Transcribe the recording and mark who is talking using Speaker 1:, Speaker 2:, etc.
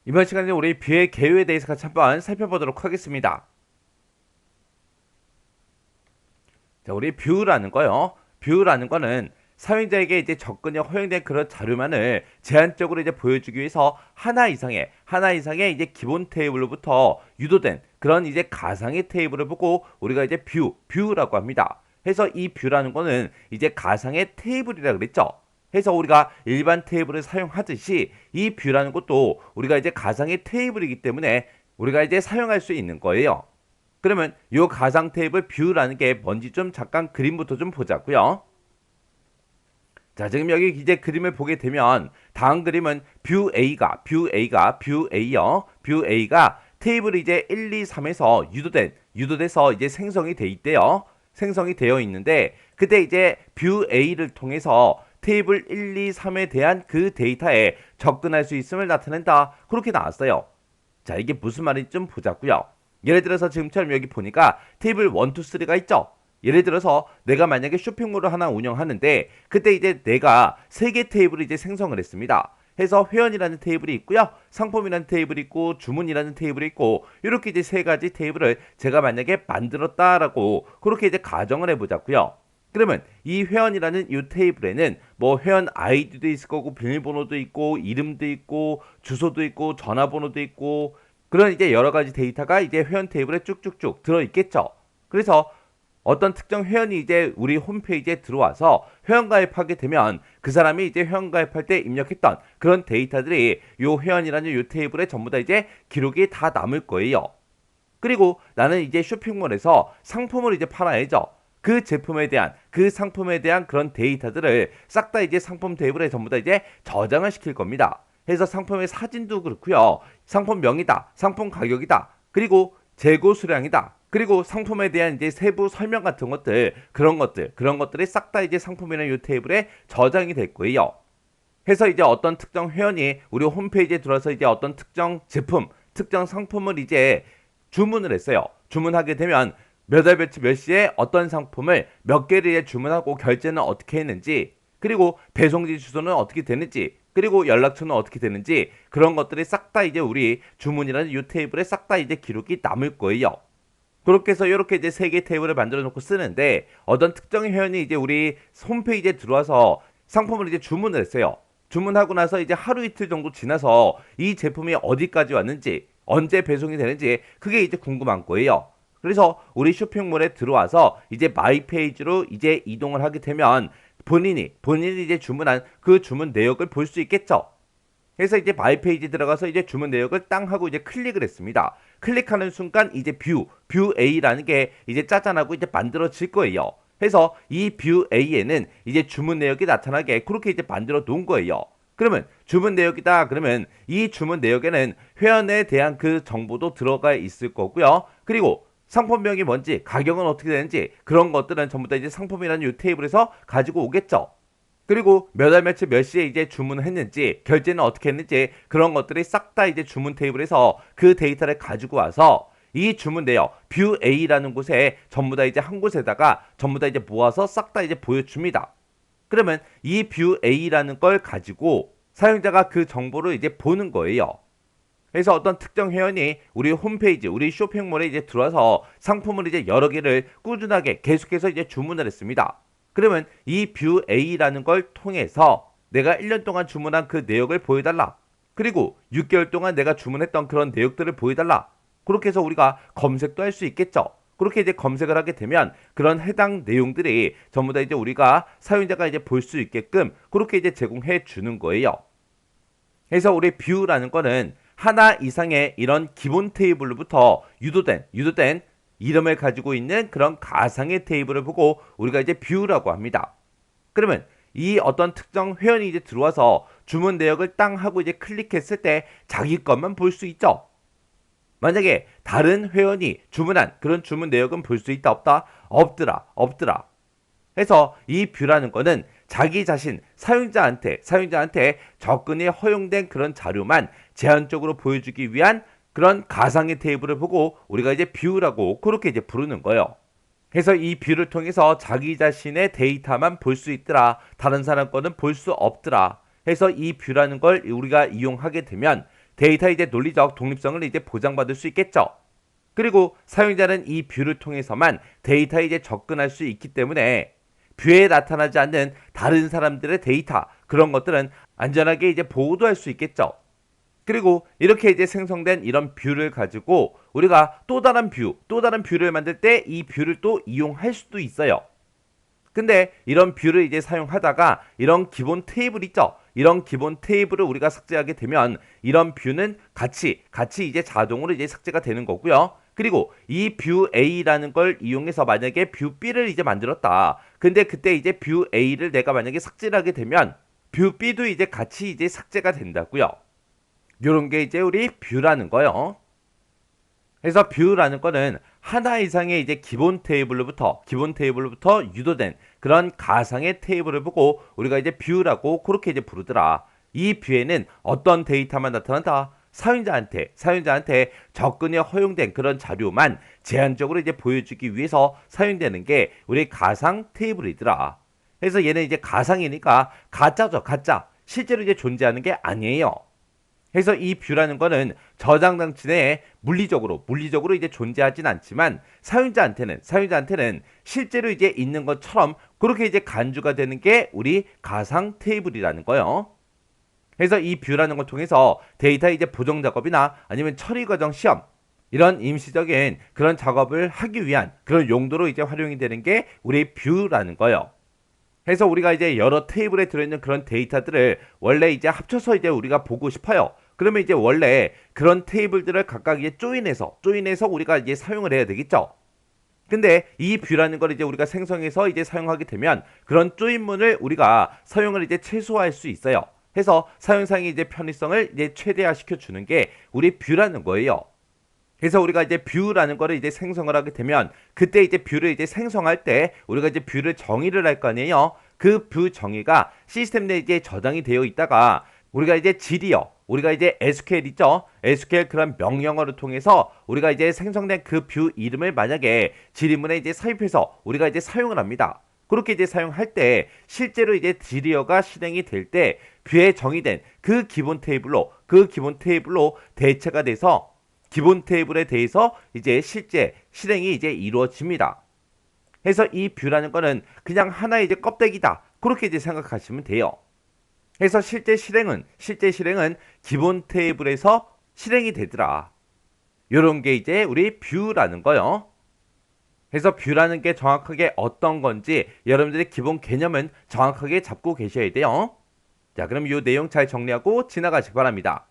Speaker 1: 이번 시간에 우리 뷰의 개요에 대해서 같이 한번 살펴보도록 하겠습니다. 자, 우리 뷰라는 거요. 뷰라는 거는 사용자에게 이제 접근이 허용된 그런 자료만을 제한적으로 이제 보여주기 위해서 하나 이상의 이제 기본 테이블로부터 유도된 그런 이제 가상의 테이블을 보고 우리가 이제 뷰라고 합니다. 해서 이 뷰라는 거는 이제 가상의 테이블이라 그랬죠. 해서 우리가 일반 테이블을 사용하듯이 이 뷰라는 것도 우리가 이제 가상의 테이블이기 때문에 우리가 이제 사용할 수 있는 거예요. 그러면 이 가상 테이블 뷰라는 게 뭔지 좀 잠깐 그림부터 좀 보자고요. 자, 지금 여기 이제 그림을 보게 되면 다음 그림은 뷰 A가 테이블이 이제 1, 2, 3에서 유도돼서 이제 생성이 돼 있대요. 생성이 되어 있는데 그때 이제 뷰 A를 통해서 테이블 1, 2, 3에 대한 그 데이터에 접근할 수 있음을 나타낸다. 그렇게 나왔어요. 자, 이게 무슨 말인지 좀 보자고요. 예를 들어서 지금처럼 여기 보니까 테이블 1, 2, 3가 있죠. 예를 들어서 내가 만약에 쇼핑몰을 하나 운영하는데 그때 이제 내가 3개 테이블을 이제 생성을 했습니다. 해서 회원이라는 테이블이 있고요. 상품이라는 테이블이 있고 주문이라는 테이블이 있고 이렇게 이제 3가지 테이블을 제가 만약에 만들었다라고 그렇게 이제 가정을 해보자고요. 그러면 이 회원이라는 이 테이블에는 뭐 회원 아이디도 있을 거고 비밀번호도 있고 이름도 있고 주소도 있고 전화번호도 있고 그런 이제 여러 가지 데이터가 이제 회원 테이블에 쭉쭉쭉 들어 있겠죠. 그래서 어떤 특정 회원이 이제 우리 홈페이지에 들어와서 회원가입하게 되면 그 사람이 이제 회원가입할 때 입력했던 그런 데이터들이 요 회원이라는 요 테이블에 전부 다 이제 기록이 다 남을 거예요. 그리고 나는 이제 쇼핑몰에서 상품을 이제 팔아야죠. 그 제품에 대한 그 상품에 대한 그런 데이터들을 싹 다 이제 상품 테이블에 전부 다 이제 저장을 시킬 겁니다. 해서 상품의 사진도 그렇고요. 상품 명이다, 상품 가격이다, 그리고 재고 수량이다. 그리고 상품에 대한 이제 세부 설명 같은 것들, 그런 것들이 싹 다 이제 상품이라는 이 테이블에 저장이 될 거예요. 해서 이제 어떤 특정 회원이 우리 홈페이지에 들어와서 이제 어떤 특정 제품, 특정 상품을 이제 주문을 했어요. 주문하게 되면 몇 월 며칠 몇 시에 어떤 상품을 몇 개를 주문하고 결제는 어떻게 했는지, 그리고 배송지 주소는 어떻게 되는지, 그리고 연락처는 어떻게 되는지 그런 것들이 싹 다 이제 우리 주문이라는 이 테이블에 싹 다 이제 기록이 남을 거예요. 그렇게 해서 이렇게 이제 3개 테이블을 만들어 놓고 쓰는데 어떤 특정 회원이 이제 우리 홈페이지에 들어와서 상품을 이제 주문을 했어요. 주문하고 나서 이제 하루 이틀 정도 지나서 이 제품이 어디까지 왔는지 언제 배송이 되는지 그게 이제 궁금한 거예요. 그래서 우리 쇼핑몰에 들어와서 이제 마이 페이지로 이제 이동을 하게 되면 본인이 이제 주문한 그 주문 내역을 볼 수 있겠죠. 그래서 이제 마이 페이지 들어가서 이제 주문 내역을 땅 하고 이제 클릭을 했습니다. 클릭하는 순간 이제 뷰 A라는 게 이제 짜잔하고 이제 만들어질 거예요. 그래서 이 뷰 A에는 이제 주문 내역이 나타나게 그렇게 이제 만들어 놓은 거예요. 그러면 주문 내역이다. 그러면 이 주문 내역에는 회원에 대한 그 정보도 들어가 있을 거고요. 그리고 상품명이 뭔지, 가격은 어떻게 되는지 그런 것들은 전부 다 이제 상품이라는 이 테이블에서 가지고 오겠죠. 그리고 몇 월 며칠 몇 시에 이제 주문을 했는지 결제는 어떻게 했는지 그런 것들이 싹 다 이제 주문 테이블에서 그 데이터를 가지고 와서 이 주문 내역 뷰 A라는 곳에 전부 다 이제 한 곳에다가 전부 다 이제 모아서 싹 다 이제 보여줍니다. 그러면 이 뷰 A라는 걸 가지고 사용자가 그 정보를 이제 보는 거예요. 그래서 어떤 특정 회원이 우리 홈페이지, 우리 쇼핑몰에 이제 들어와서 상품을 이제 여러 개를 꾸준하게 계속해서 이제 주문을 했습니다. 그러면 이 뷰 A라는 걸 통해서 내가 1년 동안 주문한 그 내역을 보여달라. 그리고 6개월 동안 내가 주문했던 그런 내역들을 보여달라. 그렇게 해서 우리가 검색도 할 수 있겠죠. 그렇게 이제 검색을 하게 되면 그런 해당 내용들이 전부 다 이제 우리가 사용자가 이제 볼 수 있게끔 그렇게 이제 제공해 주는 거예요. 그래서 우리 뷰라는 거는 하나 이상의 이런 기본 테이블로부터 유도된 이름을 가지고 있는 그런 가상의 테이블을 보고 우리가 이제 뷰라고 합니다. 그러면 이 어떤 특정 회원이 이제 들어와서 주문 내역을 땅 하고 이제 클릭했을 때 자기 것만 볼 수 있죠. 만약에 다른 회원이 주문한 그런 주문 내역은 볼 수 있다 없다? 없더라. 해서 이 뷰라는 거는 자기 자신 사용자한테 접근이 허용된 그런 자료만 제한적으로 보여주기 위한 그런 가상의 테이블을 보고 우리가 이제 뷰라고 그렇게 이제 부르는 거예요. 그래서 이 뷰를 통해서 자기 자신의 데이터만 볼 수 있더라. 다른 사람 거는 볼 수 없더라. 해서 이 뷰라는 걸 우리가 이용하게 되면 데이터 이제 논리적 독립성을 이제 보장받을 수 있겠죠. 그리고 사용자는 이 뷰를 통해서만 데이터에 이제 접근할 수 있기 때문에 뷰에 나타나지 않는 다른 사람들의 데이터, 그런 것들은 안전하게 이제 보호도 할 수 있겠죠. 그리고 이렇게 이제 생성된 이런 뷰를 가지고 우리가 또 다른 뷰를 만들 때 이 뷰를 또 이용할 수도 있어요. 근데 이런 뷰를 이제 사용하다가 이런 기본 테이블 있죠? 이런 기본 테이블을 우리가 삭제하게 되면 이런 뷰는 같이 이제 자동으로 이제 삭제가 되는 거고요. 그리고 이 뷰 A라는 걸 이용해서 만약에 뷰 B를 이제 만들었다. 근데 그때 이제 뷰 A를 내가 만약에 삭제를 하게 되면 뷰 B도 이제 같이 이제 삭제가 된다고요. 요런 게 이제 우리 뷰라는 거요. 그래서 뷰라는 거는 하나 이상의 이제 기본 테이블로부터 유도된 그런 가상의 테이블을 보고 우리가 이제 뷰라고 그렇게 이제 부르더라. 이 뷰에는 어떤 데이터만 나타난다. 사용자한테 접근이 허용된 그런 자료만 제한적으로 이제 보여주기 위해서 사용되는 게 우리 가상 테이블이더라. 그래서 얘는 이제 가상이니까 가짜죠, 가짜. 실제로 이제 존재하는 게 아니에요. 그래서 이 뷰라는 거는 저장 장치 내에 물리적으로 이제 존재하진 않지만 사용자한테는 실제로 이제 있는 것처럼 그렇게 이제 간주가 되는 게 우리 가상 테이블이라는 거예요. 그래서 이 뷰라는 걸 통해서 데이터 이제 보정 작업이나 아니면 처리 과정 시험, 이런 임시적인 그런 작업을 하기 위한 그런 용도로 이제 활용이 되는 게 우리 뷰라는 거예요. 그래서 우리가 이제 여러 테이블에 들어있는 그런 데이터들을 원래 이제 합쳐서 이제 우리가 보고 싶어요. 그러면 이제 원래 그런 테이블들을 각각 이제 조인해서 우리가 이제 사용을 해야 되겠죠. 근데 이 뷰라는 걸 이제 우리가 생성해서 이제 사용하게 되면 그런 조인문을 우리가 사용을 이제 최소화할 수 있어요. 해서 사용상의 이제 편의성을 이제 최대화 시켜주는 게 우리 뷰라는 거예요. 그래서 우리가 이제 뷰라는 거를 이제 생성을 하게 되면 그때 이제 뷰를 이제 생성할 때 우리가 이제 뷰를 정의를 할 거 아니에요. 그 뷰 정의가 시스템 내에 이제 저장이 되어 있다가 우리가 이제 우리가 이제 SQL 있죠? SQL 그런 명령어를 통해서 우리가 이제 생성된 그 뷰 이름을 만약에 지리문에 이제 삽입해서 우리가 이제 사용을 합니다. 그렇게 이제 사용할 때 실제로 이제 지리어가 실행이 될 때 뷰에 정의된 그 기본 테이블로 대체가 돼서 기본 테이블에 대해서 이제 실제 실행이 이제 이루어집니다. 그래서 이 뷰라는 거는 그냥 하나의 이제 껍데기다. 그렇게 이제 생각하시면 돼요. 그래서 실제 실행은 기본 테이블에서 실행이 되더라. 요런 게 이제 우리 뷰라는 거요. 그래서 뷰라는 게 정확하게 어떤 건지 여러분들의 기본 개념은 정확하게 잡고 계셔야 돼요. 자, 그럼 이 내용 잘 정리하고 지나가시기 바랍니다.